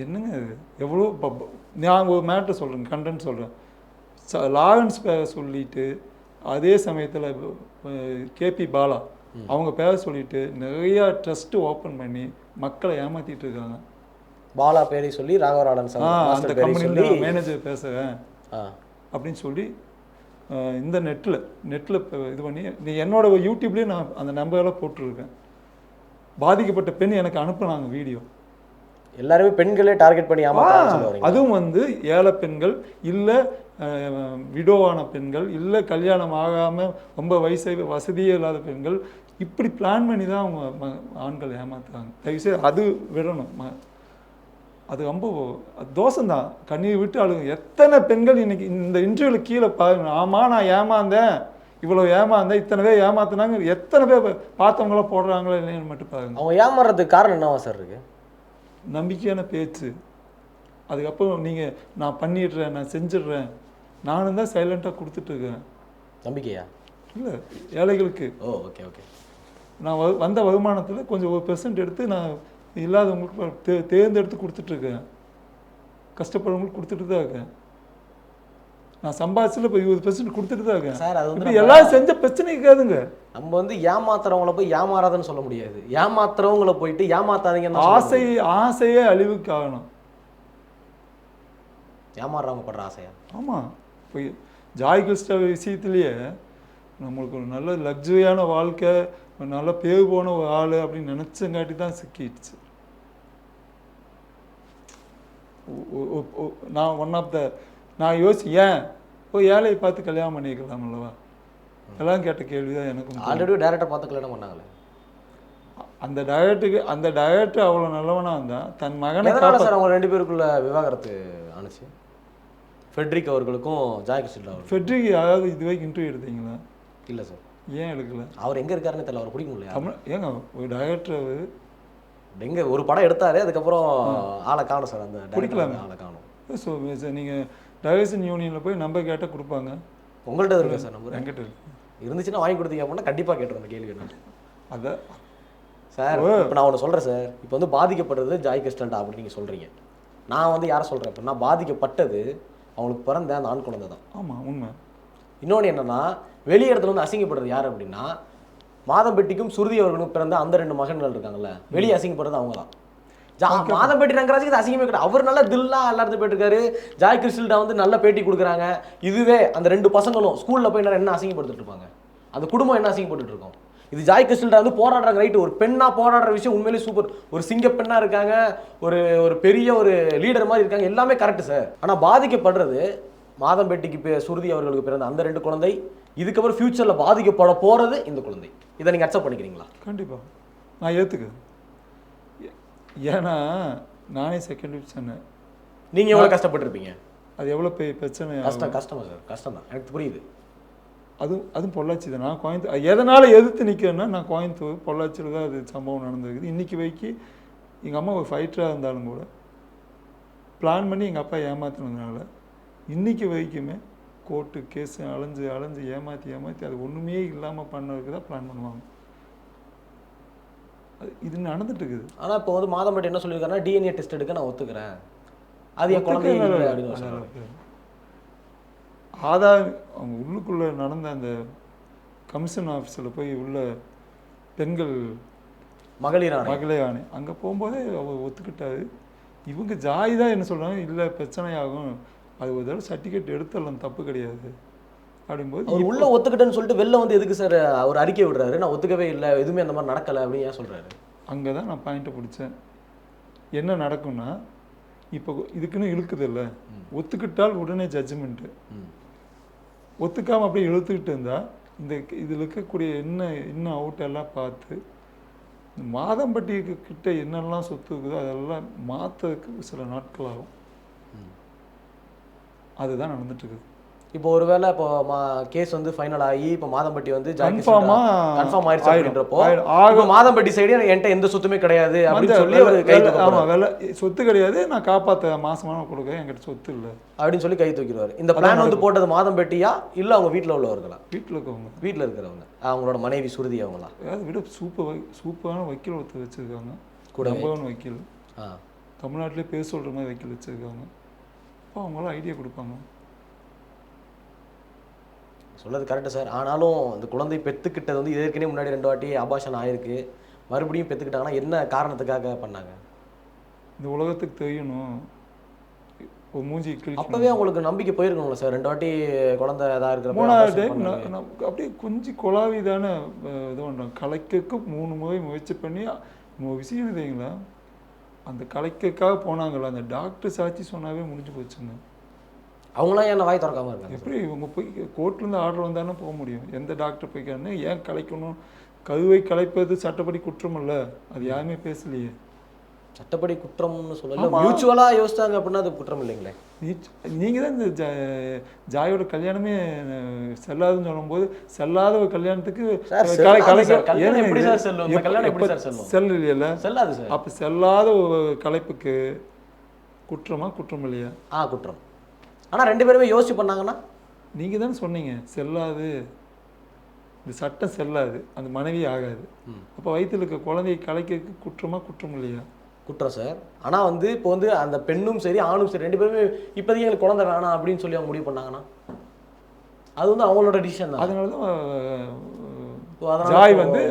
என்னங்க அது? எவ்வளோ நான் ஒரு மேட்டர் சொல்கிறேன், கண்டென்ட் சொல்கிறேன். லாரன்ஸ் பேரை சொல்லிட்டு அதே சமயத்தில் கேபி பாலா அவங்க பேரை சொல்லிட்டு நிறையா ட்ரஸ்ட்டு ஓப்பன் பண்ணி மக்களை ஏமாற்றிட்டு இருக்காங்க. பாலா பேரை சொல்லி ராகவராடன் அந்த கம்பெனியில் மேனேஜர் பேசுகிறேன் அப்படின்னு சொல்லி இந்த நெட்டில் இது பண்ணி என்னோட யூடியூப்லேயே நான் அந்த நம்பரெல்லாம் போட்டுருக்கேன். பாதிக்கப்பட்ட பெண் எனக்கு அனுப்புனாங்க வீடியோ. எல்லாருமே பெண்களே டார்கெட் பண்ணி ஏமாத்துறாங்க. அதுவும் வந்து ஏழை பெண்கள் இல்லை விடோவான பெண்கள், இல்லை கல்யாணம் ஆகாமல் ரொம்ப வசதியே இல்லாத பெண்கள், இப்படி பிளான் பண்ணி தான் அவங்க ஆண்கள் ஏமாத்துறாங்க. தயவுசெய்து அது விடணும். அது ரொம்ப தோஷம்தான். கண்ணீர் விட்டு அழுகும். எத்தனை பெண்கள் இன்னைக்கு இந்த இன்டர்வியூவில் கீழே பாருங்க, ஆமாம் நான் ஏமாந்தேன், இவ்வளோ ஏமாந்தேன், இத்தனை பேர் ஏமாத்தினாங்க, எத்தனை பேர் பார்த்தவங்களாம் போடுறாங்களா இல்லைன்னு மட்டும் பாருங்க. அவங்க ஏமாறுறதுக்கு காரணம் என்னவா சார் இருக்கு? நம்பிக்கையான பேச்சு. அதுக்கப்புறம் நீங்கள் நான் பண்ணிடுறேன், நான் செஞ்சிடுறேன், நானும் தான் சைலண்ட்டாக கொடுத்துட்ருக்கேன். நம்பிக்கையா? இல்லை, ஏழைகளுக்கு. ஓ, ஓகே ஓகே. நான் வந்த வருமானத்தில் கொஞ்சம் 1% எடுத்து நான் இல்லாதவங்களுக்கு தேர்ந்தெடுத்து கொடுத்துட்ருக்கேன். கஷ்டப்படுறவங்களுக்கு கொடுத்துட்டு தான் இருக்கேன். நான் சம்பாதிச்சில் இப்போ 20% கொடுத்துட்டு தான் இருக்கேன் சார். அது வந்து எல்லாரும் செஞ்ச பிரச்சனை இருக்காதுங்க. நம்ம வந்து ஏமாத்துறவங்கள போய் ஏமாறாதுன்னு சொல்ல முடியாது. ஏமாத்துறவங்கள போயிட்டு ஏமாத்தாதீங்கன்னு ஆசையே அழிவுக்கு காரணம். ஏமாறுறவங்க படுற ஆசையா? ஆமாம். இப்போ ஜாய் கிறிஸ்டல் விஷயத்துலேயே நம்மளுக்கு ஒரு நல்ல லக்ஸரியான வாழ்க்கை, நல்ல பேர் போன ஒரு ஆள் அப்படின்னு நினச்சங்காட்டி தான் சிக்கிடுச்சு. நான் ஒன் ஆஃப் த நான் ஏன் ஏழையை பார்த்து கல்யாணம் பண்ணிக்கலாம் அல்லவா? எல்லாம் கேட்ட கேள்வி தான் எனக்கு. ஆல்ரெடி டேரக்டர் பார்த்து கல்யாணம் பண்ணாங்களே. அந்த டைரக்டர் அவ்வளோ நல்லவனாக இருந்தால் தன் மகனை சார் அவங்க 2 பேருக்குள்ள விவாகரத்து ஆணுச்சு. ஃபெட்ரிக் அவர்களுக்கும் ஜாய் கிறிஸ்டல் அவர்கள். ஃபெட்ரிக் யாராவது இது வரைக்கும் இன்டர்வியூ எடுத்தீங்களா? இல்லை சார். ஏன் எடுக்கல? அவர் எங்கே இருக்காருன்னு தெரியல. அவர் பிடிக்கும் இல்லையா? ஏங்க ஒரு டைரக்டர் எங்கே ஒரு படம் எடுத்தாரு, அதுக்கப்புறம் ஆளை காணும் சார். அந்த பிடிக்கலாமே, ஆளை காணும். ஸோ நீங்கள் டைரக்ஷன் யூனியனில் போய் நம்பர் கேட்டால் கொடுப்பாங்க. உங்கள்கிட்ட இருக்கு சார் நம்பர்? என்கிட்ட இருக்கு. இருந்துச்சுன்னா வாங்கி கொடுத்தீங்க அப்படின்னா கண்டிப்பாக கேட்டுருந்த கேள்வி என்ன அதான் சார். இப்போ நான் ஒன்று சொல்கிறேன் சார். இப்போ வந்து பாதிக்கப்படுறது ஜாய் கிறிஸ்டல்டா அப்படின்னு நீங்கள் சொல்கிறீங்க. நான் வந்து யாரை சொல்கிறேன் அப்படின்னா, பாதிக்கப்பட்டது அவங்களுக்கு பிறந்த அந்த ஆண் குழந்தை தான். ஆமாம், உண்மை. இன்னொன்று என்னென்னா, வெளி இடத்துல வந்து அசிங்கப்படுறது யார் அப்படின்னா, மாதம்பெட்டிக்கும் சுருதி அவர்களுக்கும் பிறந்த அந்த 2 மகன்கள் இருக்காங்கல்ல, வெளியே அசிங்கப்படுறது அவங்க தான். மாதம்பெட்டி ரங்கராஜுக்கு இது அசிங்கமே கிடையாது. அவர் நல்லா தில்லா எல்லாரும் போயிட்டுருக்காரு. ஜாய் கிறிஸ்டல்டா வந்து நல்ல பேட்டி கொடுக்குறாங்க. இதுவே அந்த 2 பசங்களும் ஸ்கூலில் போய் என்ன அசிங்கப்படுத்திட்டு இருப்பாங்க, அந்த குடும்பம் என்ன அசிங்கப்பட்டு இருக்கோம். இது ஜாய் கிறிஸ்டல்டா வந்து போராடுறாங்க, ரைட்டு. ஒரு பெண்ணாக போராடுற விஷயம் உண்மையிலேயே சூப்பர். ஒரு சிங்க பெண்ணாக இருக்காங்க, ஒரு பெரிய ஒரு லீடர் மாதிரி இருக்காங்க, எல்லாமே கரெக்டு சார். ஆனால் பாதிக்கப்படுறது மாதம்பெட்டிக்கு சுருதி அவர்களுக்கு பிறந்த அந்த 2 குழந்தை. இதுக்கப்புறம் ஃபியூச்சரில் பாதிக்கப்பட போகிறது இந்த குழந்தை. இதை நீங்கள் அக்செப்ட் பண்ணிக்கிறீங்களா? கண்டிப்பாக நான் ஏற்றுக்குது. ஏன்னா நானே செகண்ட் சொன்னேன். நீங்கள் எவ்வளோ கஷ்டப்பட்டுருப்பீங்க, அது எவ்வளோ பெரிய பிரச்சனை. கஷ்டமா சார்? கஷ்டம் தான், எனக்கு புரியுது. அதுவும் பொள்ளாச்சி தான். நான் கோயம்புத்தூர் எதனால் எதிர்த்து நிற்கிறேன்னா, நான் கோயம்புத்தூர் பொள்ளாச்சியில் தான் அது சம்பவம் நடந்திருக்குது. இன்றைக்கி வைக்கி எங்கள் அம்மா ஒரு ஃபைட்டராக இருந்தாலும் கூட பிளான் பண்ணி எங்கள் அப்பா ஏமாத்தினதுனால இன்றைக்கி வரைக்குமே கோர்ட்டு கேஸு அலைஞ்சு ஏமாற்றி அது ஒன்றுமே இல்லாமல் பண்ணதுக்கு தான் பிளான் பண்ணுவாங்க. இது நடந்துட்டு இருக்குது. ஆனால் இப்போ வந்து மாதம்பட்டி என்ன சொல்லியிருக்காருன்னா, டிஎன்ஏ டெஸ்ட் எடுக்க நான் ஒத்துக்கிறேன், அது என் குழந்தை அப்படின்னு. ஆதார் அவங்க உள்ளுக்குள்ளே நடந்த அந்த கமிஷன் ஆஃபீஸில் போய் உள்ள பெண்கள் மகளிர் ஆணை அங்கே போகும்போதே அவர் ஒத்துக்கிட்டாரு. இவங்க ஜாய் தான் என்ன சொல்கிறாங்க, இல்லை பிரச்சனையாகும், அது ஒரு தடவை சர்டிஃபிகேட் எடுத்துடலாம், தப்பு கிடையாது அப்படிங்கும்போது அவர் உள்ளே ஒத்துக்கிட்டேன்னு சொல்லிட்டு வெளில வந்து எதுக்கு சார் அவர் அறிக்கை விடுறாரு, நான் ஒத்துக்கவே இல்லை, எதுவுமே அந்த மாதிரி நடக்கலை அப்படின்னு ஏன் சொல்கிறாரு? அங்கே தான் நான் பாயிண்ட்டை பிடிச்சேன். என்ன நடக்கும்னா, இப்போ இதுக்குன்னு இழுக்குது இல்லை, ஒத்துக்கிட்டால் உடனே ஜட்ஜ்மெண்ட்டு, ஒத்துக்காமல் அப்படியே இழுத்துக்கிட்டு இருந்தால் இந்த இதில் இருக்கக்கூடிய இன்னும் அவுட் எல்லாம் பார்த்து மாதம்பட்டி கிட்ட என்னெல்லாம் சொத்து இருக்குதோ அதெல்லாம் மாற்றதுக்கு சில நாட்கள் ஆகும். அதுதான் நடந்துட்டு இருக்குது. இப்போ ஒருவேளை இப்போ கேஸ் வந்து ஃபைனல் ஆகி இப்போ மாதம்பட்டி வந்து கன்ஃபார்ம் ஆயிடுச்சு அப்படின்றப்போ மாதம்பட்டி சைடு என்கிட்ட எந்த சொத்துமே கிடையாது அப்படின்னு சொல்லி ஆமாம் வேலை சொத்து கிடையாது, நான் காப்பாற்ற மாசமான கொடுக்க என்கிட்ட சொத்து இல்லை அப்படின்னு சொல்லி கை தூக்கிடுவார். இந்த பிளான் வந்து போட்டது மாதம்பட்டியா இல்லை அவங்க வீட்டில் உள்ளவர்களா? வீட்டில் இருக்கவங்க. வீட்டில் இருக்கிறவங்க அவங்களோட மனைவி சுருதி அவங்களா? அதாவது விட சூப்பரான வக்கீல் ஒருத்தர் வச்சுருக்காங்க, கூட வக்கீல், தமிழ்நாட்டிலே பேர் சொல்கிற மாதிரி வக்கீல் வச்சுருக்காங்க. அப்போ அவங்களாம் ஐடியா கொடுப்பாங்க. சொல்கிறது கரெக்டு சார். ஆனாலும் இந்த குழந்தை பெற்றுக்கிட்டது வந்து ஏற்கனவே முன்னாடி 2 வாட்டி அபார்ஷன் ஆயிருக்கு, மறுபடியும் பெற்றுக்கிட்டாங்கன்னா என்ன காரணத்துக்காக பண்ணாங்க? இந்த உலகத்துக்கு தெரியணும், ஒரு மூஞ்சி அப்போவே அவங்களுக்கு நம்பிக்கை போயிருக்கணும்ல சார். 2 வாட்டி குழந்தை இதாக இருக்கிற 3வது டைம் அப்படியே கொஞ்சம் குழாவி தானே இது பண்ணுறோம். கலைக்கு 3 முறை முயற்சி பண்ணி விஷயம் தெரியுங்களா, அந்த கலைக்காக போனாங்களா, அந்த டாக்டர் சாட்சி சொன்னாவே முடிஞ்சு போச்சுங்க. அவங்களாம் என்ன வாய் திறக்காம இருக்காங்க? எப்படி இவங்க போய் கோர்ட்லேருந்து ஆர்டர் வந்தானே போக முடியும்? எந்த டாக்டர் போய்க்காருன்னு ஏன் கலைக்கணும்? கருவை கலைப்பது சட்டப்படி குற்றம் இல்ல, அது யாருமே பேசலையே. சட்டப்படி குற்றம்னு சொல்லல, மியூச்சுவலாக யோசிச்சாங்க அப்படின்னா அது குற்றம் இல்லைங்களே. நீங்கள் தான் இந்த ஜாயோட கல்யாணமே செல்லாதுன்னு சொல்லும்போது, செல்லாத ஒரு கல்யாணத்துக்கு செல் இல்லையில, செல்லாது சார். அப்போ செல்லாத ஒரு கலைப்புக்கு குற்றமா குற்றம் இல்லையா? குற்றம். ஆனால் 2 பேருமே யோசிச்சு பண்ணாங்கன்னா, நீங்கள் தானே சொன்னீங்க செல்லாது, இந்த சட்டம் செல்லாது, அந்த மனைவி ஆகாது. அப்போ வயிற்றில் இருக்க குழந்தையை கலைக்க குற்றமா குற்றம் இல்லையா? குற்றம் சார். ஆனால் வந்து இப்போ வந்து அந்த பெண்ணும் சரி ஆணும் சரி 2 பேருமே இப்போதைக்கு எங்களுக்கு குழந்தை வேணாம் அப்படின்னு சொல்லி அவங்க முடிவு பண்ணாங்கன்னா அது வந்து அவங்களோட டிசிஷன் தான். அதனால தான் ஜாய் வந்து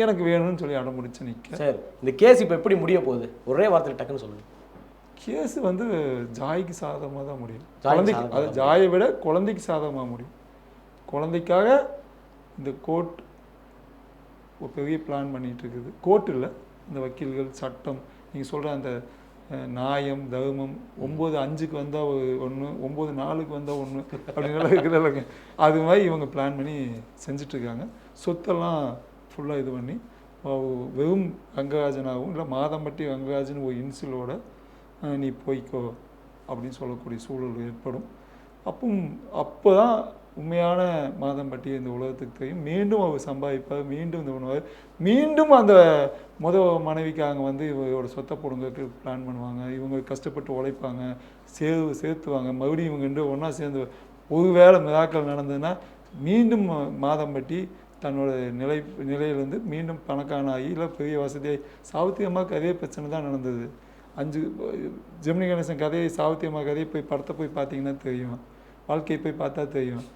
எனக்கு வேணும்னு சொல்லி அடம் முடிச்சு நிற்க. சார் இந்த கேஸ் இப்போ எப்படி முடிய போகுது? ஒரே வார்த்தையில் டக்குன்னு சொல்லுங்கள். கேஸ் வந்து ஜாய்க்கு சாதகமாக தான் முடியும். குழந்தைக்கு, அது ஜாயை விட குழந்தைக்கு சாதகமாக முடியும். குழந்தைக்காக இந்த கோர்ட் ஒரு பெரிய பிளான் பண்ணிகிட்டு இருக்குது. கோர்ட் இல்லை, இந்த வக்கீல்கள், சட்டம், நீங்கள் சொல்கிற அந்த நியாயம், தர்மம், 9:05க்கு வந்தால் ஒன்று, 9:04க்கு வந்தால் ஒன்று அப்படின்னால இருக்கிறதில்லங்க. அது மாதிரி இவங்க பிளான் பண்ணி செஞ்சிட்ருக்காங்க. சொத்தெல்லாம் ஃபுல்லாக இது பண்ணி வெறும் ரங்கராஜனாகவும் இல்லை மாதம்பட்டி ரங்கராஜன் ஒரு இன்சிலோட நீ போய்க்கோ அப்படின்னு சொல்லக்கூடிய சூழல் ஏற்படும். அப்போ தான் உண்மையான மாதம்பட்டி இந்த உலகத்துக்கு தெரியும். மீண்டும் அவர் சம்பாதிப்பார், மீண்டும் இந்த உணவு, மீண்டும் அந்த மனைவிக்காக வந்து இவரோட சொத்தை போடுங்கிறதுக்கு பிளான் பண்ணுவாங்க. இவங்க கஷ்டப்பட்டு உழைப்பாங்க, சேர்த்துவாங்க, மறுபடியும் இவங்க 2 ஒன்றா சேர்ந்து ஒரு வேளை மிராக்கள் நடந்ததுன்னா மீண்டும் மாதம்பட்டி தன்னோட நிலையிலேருந்து மீண்டும் பணக்காரனாகி இல்லை பெரிய வசதியாகி. சாவித்திரி அம்மாவுக்கு அதே பிரச்சனை தான் நடந்தது. 5 ஜெமினி கணேசன் கதையை, சாவித்திரி அம்மா கதையை போய் படத்தை போய் பார்த்தீங்கன்னா தெரியும், வாழ்க்கையை போய் பார்த்தா தெரியும்.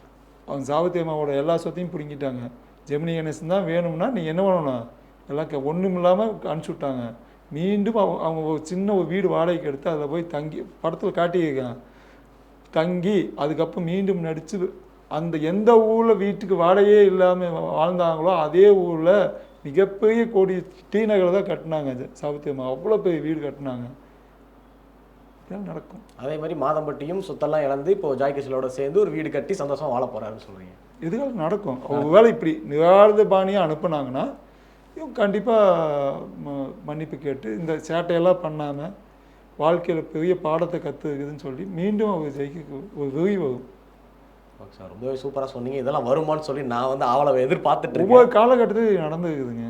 அவங்க சாவித்திரி அம்மாவோட எல்லா சொத்தையும் பிடுங்கிட்டாங்க. ஜெமினி கணேசன் தான் வேணும்னா நீ என்ன பண்ணணும், எல்லாம் ஒன்றும் இல்லாமல் அனுப்பிச்சி விட்டாங்க. மீண்டும் அவங்க ஒரு சின்ன ஒரு வீடு வாடகைக்கு எடுத்து அதில் போய் தங்கி, படத்தில் காட்டியிருக்காங்க, தங்கி அதுக்கப்புறம் மீண்டும் நடித்து அந்த எந்த ஊரில் வீட்டுக்கு வாடகையே இல்லாமல் வாழ்ந்தாங்களோ அதே ஊரில் மிகப்பெரிய கோடி டீநகரை தான் கட்டினாங்க சாவித்திரி அம்மா. அவ்வளோ பெரிய வீடு கட்டினாங்க. இதெல்லாம் நடக்கும். அதே மாதிரி மாதம்பட்டியும் சொத்தெல்லாம் இழந்து இப்போ ஜாய் கிருஷ்ணனோட சேர்ந்து ஒரு வீடு கட்டி சந்தோஷம் வாழ போகிறாருன்னு சொல்கிறீங்க. எதுக்காக நடக்கும்? ஒருவேளை இப்படி நிராத பாணியாக அனுப்புனாங்கன்னா இவங்க கண்டிப்பாக மன்னிப்பு கேட்டு இந்த சேட்டையெல்லாம் பண்ணாமல் வாழ்க்கையில் பெரிய பாடத்தை கற்றுக்குதுன்னு சொல்லி மீண்டும் அவர் ஜெயிக்க ஒரு வெறி வரும். ஓகே சார், ரொம்பவே சூப்பராக சொன்னீங்க. இதெல்லாம் வருமானு சொல்லி நான் வந்து அவளை எதிர்பார்த்துட்டு ஒவ்வொரு காலகட்டத்தில் நடந்துக்குதுங்க.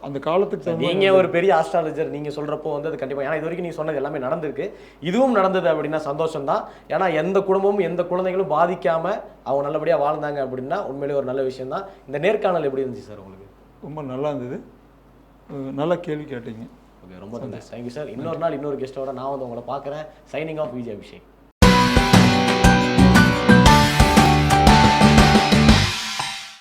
அந்த காலத்துக்கு நீங்கள் ஒரு பெரிய ஆஸ்ட்ராலஜர், நீங்கள் சொல்கிறப்போ வந்து அது கண்டிப்பாக, ஏன்னா இது வரைக்கும் நீங்கள் சொன்னது எல்லாமே நடந்திருக்கு, இதுவும் நடந்தது அப்படின்னா சந்தோஷம் தான். ஏன்னா எந்த குடும்பமும் எந்த குழந்தைகளும் பாதிக்காமல் அவங்க நல்லபடியாக வாழ்ந்தாங்க அப்படின்னா உண்மையிலே ஒரு நல்ல விஷயம் தான். இந்த நேர்காணல் எப்படி இருந்துச்சு சார் உங்களுக்கு? ரொம்ப நல்லா இருந்தது, நல்லா கேள்வி கேட்டீங்க. ஓகே, ரொம்ப நன்றி. Thank you sir. இன்னொரு நாள் இன்னொரு கெஸ்ட்டோட நான் வந்து உங்களை பார்க்குறேன். Signing off Vijay Abhishek.